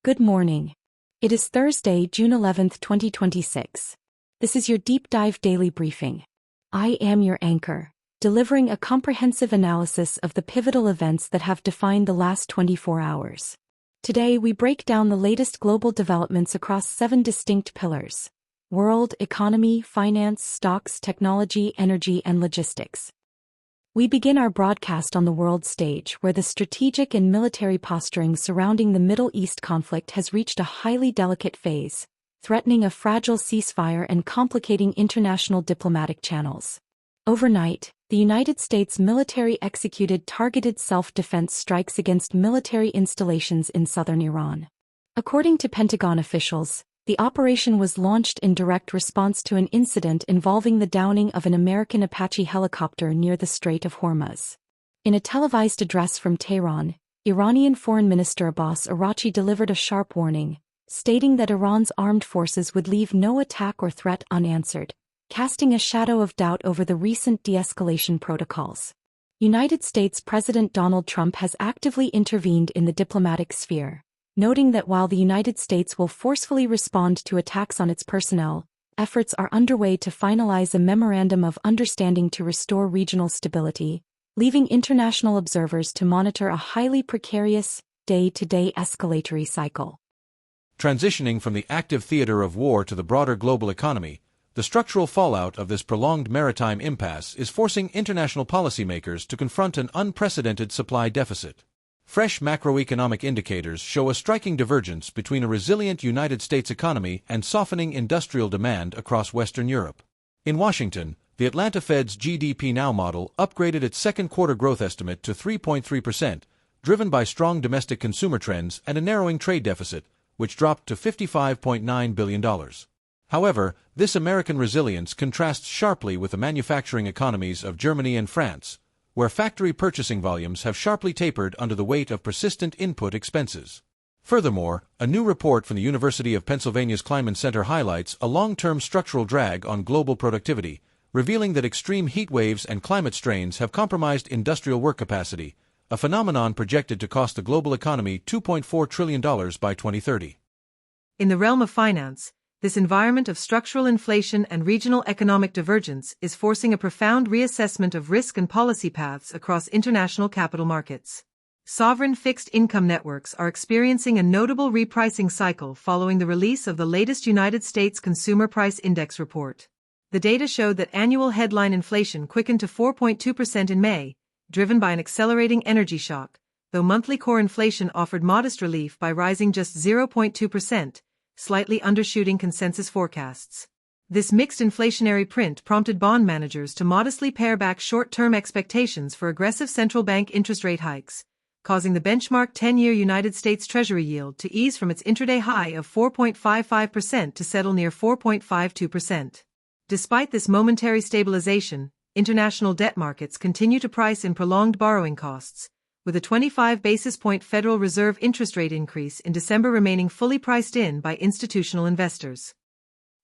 Good morning. It is Thursday, June 11th, 2026. This is your deep dive daily briefing. I am your anchor, delivering a comprehensive analysis of the pivotal events that have defined the last 24 hours. Today, we break down the latest global developments across 7 distinct pillars: world, economy, finance, stocks, technology, energy, and logistics. We begin our broadcast on the world stage, where the strategic and military posturing surrounding the Middle East conflict has reached a highly delicate phase, threatening a fragile ceasefire and complicating international diplomatic channels. Overnight, the United States military executed targeted self-defense strikes against military installations in southern Iran. According to Pentagon officials, the operation was launched in direct response to an incident involving the downing of an American Apache helicopter near the Strait of Hormuz. In a televised address from Tehran, Iranian Foreign Minister Abbas Araghchi delivered a sharp warning, stating that Iran's armed forces would leave no attack or threat unanswered, casting a shadow of doubt over the recent de-escalation protocols. United States President Donald Trump has actively intervened in the diplomatic sphere, noting that while the United States will forcefully respond to attacks on its personnel, efforts are underway to finalize a memorandum of understanding to restore regional stability, leaving international observers to monitor a highly precarious, day-to-day escalatory cycle. Transitioning from the active theater of war to the broader global economy, the structural fallout of this prolonged maritime impasse is forcing international policymakers to confront an unprecedented supply deficit. Fresh macroeconomic indicators show a striking divergence between a resilient United States economy and softening industrial demand across Western Europe. In Washington, the Atlanta Fed's GDP Now model upgraded its second quarter growth estimate to 3.3%, driven by strong domestic consumer trends and a narrowing trade deficit, which dropped to $55.9 billion. However, this American resilience contrasts sharply with the manufacturing economies of Germany and France, where factory purchasing volumes have sharply tapered under the weight of persistent input expenses. Furthermore, a new report from the University of Pennsylvania's Kleinman Center highlights a long-term structural drag on global productivity, revealing that extreme heat waves and climate strains have compromised industrial work capacity, a phenomenon projected to cost the global economy $2.4 trillion by 2030. In the realm of finance, this environment of structural inflation and regional economic divergence is forcing a profound reassessment of risk and policy paths across international capital markets. Sovereign fixed income networks are experiencing a notable repricing cycle following the release of the latest United States Consumer Price Index report. The data showed that annual headline inflation quickened to 4.2% in May, driven by an accelerating energy shock, though monthly core inflation offered modest relief by rising just 0.2%. Slightly undershooting consensus forecasts. This mixed inflationary print prompted bond managers to modestly pare back short-term expectations for aggressive central bank interest rate hikes, causing the benchmark 10-year United States Treasury yield to ease from its intraday high of 4.55% to settle near 4.52%. Despite this momentary stabilization, international debt markets continue to price in prolonged borrowing costs, with a 25 basis point Federal Reserve interest rate increase in December remaining fully priced in by institutional investors.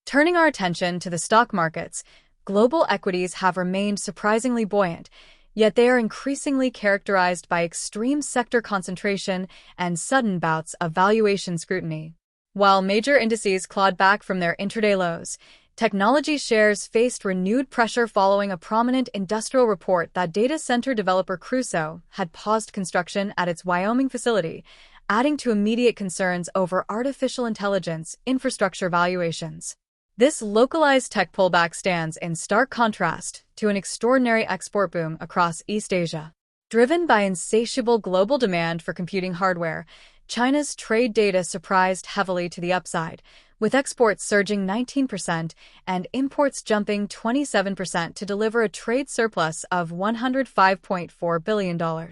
Turning our attention to the stock markets, global equities have remained surprisingly buoyant, yet they are increasingly characterized by extreme sector concentration and sudden bouts of valuation scrutiny. While major indices clawed back from their intraday lows, technology shares faced renewed pressure following a prominent industrial report that data center developer Crusoe had paused construction at its Wyoming facility, adding to immediate concerns over artificial intelligence infrastructure valuations. This localized tech pullback stands in stark contrast to an extraordinary export boom across East Asia. Driven by insatiable global demand for computing hardware, China's trade data surprised heavily to the upside, with exports surging 19% and imports jumping 27% to deliver a trade surplus of $105.4 billion.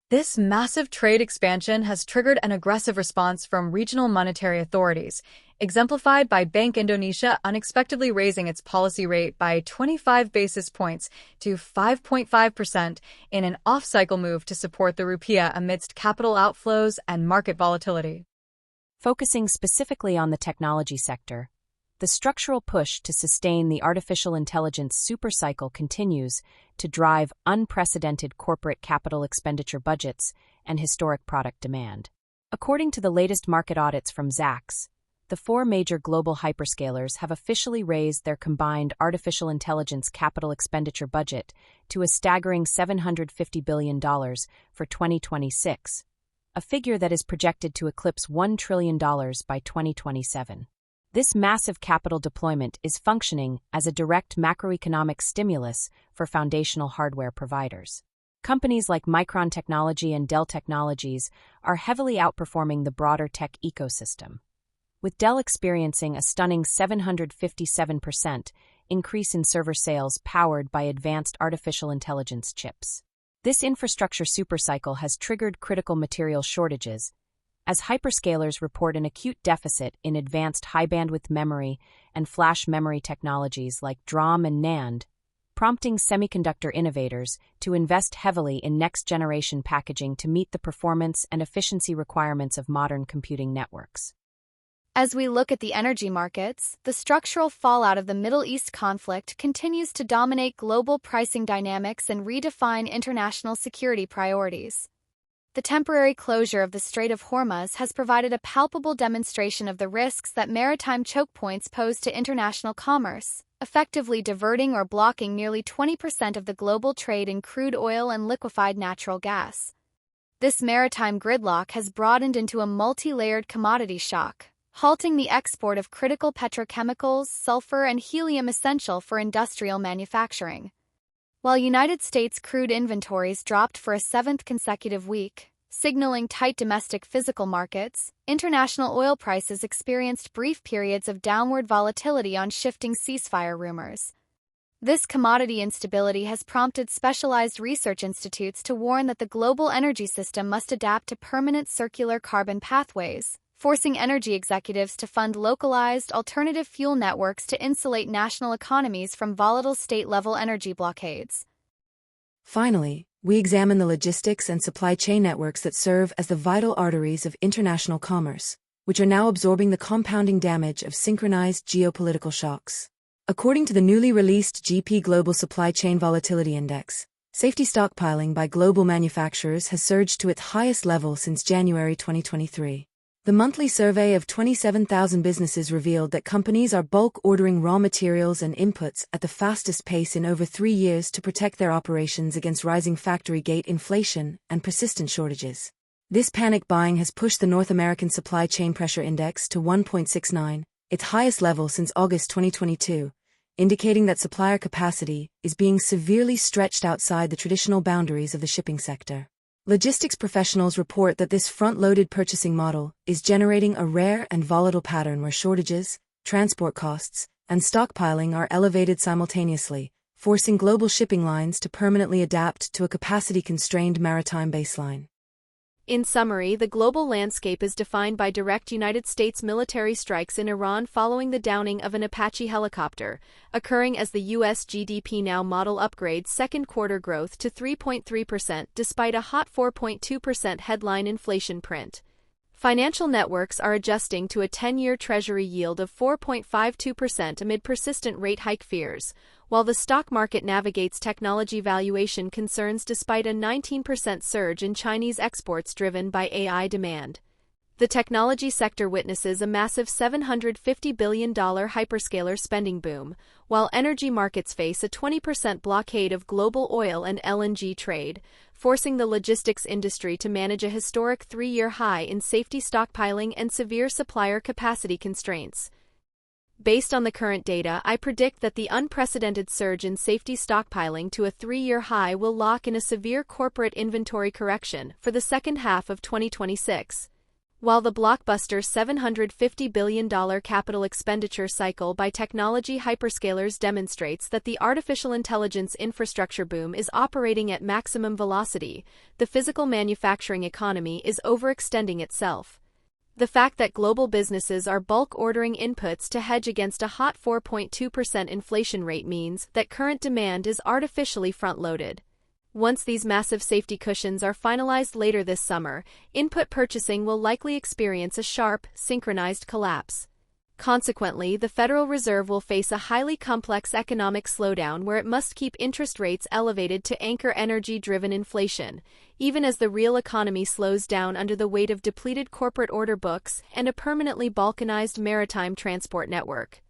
This massive trade expansion has triggered an aggressive response from regional monetary authorities, exemplified by Bank Indonesia unexpectedly raising its policy rate by 25 basis points to 5.5% in an off-cycle move to support the rupiah amidst capital outflows and market volatility. Focusing specifically on the technology sector, the structural push to sustain the artificial intelligence supercycle continues to drive unprecedented corporate capital expenditure budgets and historic product demand. According to the latest market audits from Zacks, the four major global hyperscalers have officially raised their combined artificial intelligence capital expenditure budget to a staggering $750 billion for 2026, a figure that is projected to eclipse $1 trillion by 2027. This massive capital deployment is functioning as a direct macroeconomic stimulus for foundational hardware providers. Companies like Micron Technology and Dell Technologies are heavily outperforming the broader tech ecosystem, with Dell experiencing a stunning 757% increase in server sales powered by advanced artificial intelligence chips. This infrastructure supercycle has triggered critical material shortages, as hyperscalers report an acute deficit in advanced high-bandwidth memory and flash memory technologies like DRAM and NAND, prompting semiconductor innovators to invest heavily in next-generation packaging to meet the performance and efficiency requirements of modern computing networks. As we look at the energy markets, the structural fallout of the Middle East conflict continues to dominate global pricing dynamics and redefine international security priorities. The temporary closure of the Strait of Hormuz has provided a palpable demonstration of the risks that maritime choke points pose to international commerce, effectively diverting or blocking nearly 20% of the global trade in crude oil and liquefied natural gas. This maritime gridlock has broadened into a multi-layered commodity shock, halting the export of critical petrochemicals, sulfur, and helium essential for industrial manufacturing. While United States crude inventories dropped for a seventh consecutive week, signaling tight domestic physical markets, international oil prices experienced brief periods of downward volatility on shifting ceasefire rumors. This commodity instability has prompted specialized research institutes to warn that the global energy system must adapt to permanent circular carbon pathways, forcing energy executives to fund localized alternative fuel networks to insulate national economies from volatile state-level energy blockades. Finally, we examine the logistics and supply chain networks that serve as the vital arteries of international commerce, which are now absorbing the compounding damage of synchronized geopolitical shocks. According to the newly released GP Global Supply Chain Volatility Index, safety stockpiling by global manufacturers has surged to its highest level since January 2023. The monthly survey of 27,000 businesses revealed that companies are bulk ordering raw materials and inputs at the fastest pace in over 3 years to protect their operations against rising factory gate inflation and persistent shortages. This panic buying has pushed the North American Supply Chain Pressure Index to 1.69, its highest level since August 2022, indicating that supplier capacity is being severely stretched outside the traditional boundaries of the shipping sector. Logistics professionals report that this front-loaded purchasing model is generating a rare and volatile pattern where shortages, transport costs, and stockpiling are elevated simultaneously, forcing global shipping lines to permanently adapt to a capacity-constrained maritime baseline. In summary, the global landscape is defined by direct United States military strikes in Iran following the downing of an Apache helicopter, occurring as the U.S. GDP now model upgrades second quarter growth to 3.3% despite a hot 4.2% headline inflation print. Financial networks are adjusting to a 10-year Treasury yield of 4.52% amid persistent rate hike fears, while the stock market navigates technology valuation concerns despite a 19% surge in Chinese exports driven by AI demand. The technology sector witnesses a massive $750 billion hyperscaler spending boom, while energy markets face a 20% blockade of global oil and LNG trade, forcing the logistics industry to manage a historic 3-year high in safety stockpiling and severe supplier capacity constraints. Based on the current data, I predict that the unprecedented surge in safety stockpiling to a 3-year high will lock in a severe corporate inventory correction for the second half of 2026. While the blockbuster $750 billion capital expenditure cycle by technology hyperscalers demonstrates that the artificial intelligence infrastructure boom is operating at maximum velocity, the physical manufacturing economy is overextending itself. The fact that global businesses are bulk ordering inputs to hedge against a hot 4.2% inflation rate means that current demand is artificially front-loaded. Once these massive safety cushions are finalized later this summer, input purchasing will likely experience a sharp, synchronized collapse. Consequently, the Federal Reserve will face a highly complex economic slowdown where it must keep interest rates elevated to anchor energy-driven inflation, even as the real economy slows down under the weight of depleted corporate order books and a permanently balkanized maritime transport network.